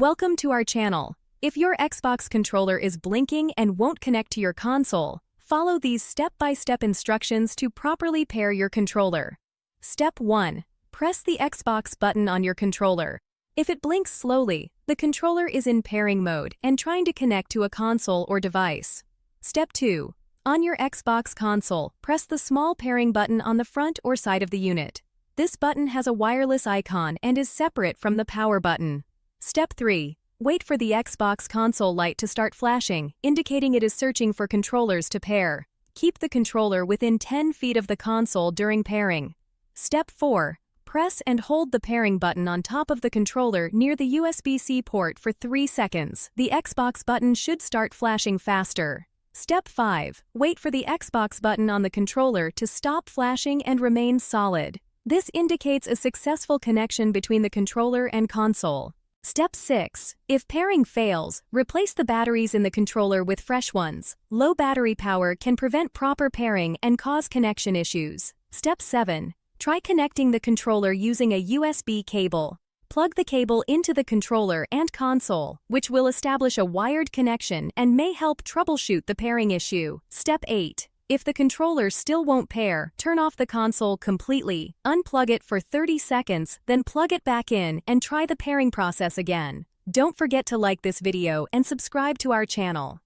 Welcome to our channel. If your Xbox controller is blinking and won't connect to your console, follow these step-by-step instructions to properly pair your controller. Step 1. Press the Xbox button on your controller. If it blinks slowly, the controller is in pairing mode and trying to connect to a console or device. Step 2. On your Xbox console, press the small pairing button on the front or side of the unit. This button has a wireless icon and is separate from the power button. Step 3. Wait for the Xbox console light to start flashing, indicating it is searching for controllers to pair. Keep the controller within 10 feet of the console during pairing. Step 4. Press and hold the pairing button on top of the controller near the USB-C port for 3 seconds. The Xbox button should start flashing faster. Step 5. Wait for the Xbox button on the controller to stop flashing and remain solid. This indicates a successful connection between the controller and console. Step 6. If pairing fails, replace the batteries in the controller with fresh ones. Low battery power can prevent proper pairing and cause connection issues. Step 7. Try connecting the controller using a USB cable. Plug the cable into the controller and console, which will establish a wired connection and may help troubleshoot the pairing issue. Step 8. If the controller still won't pair, turn off the console completely, unplug it for 30 seconds, then plug it back in and try the pairing process again. Don't forget to like this video and subscribe to our channel.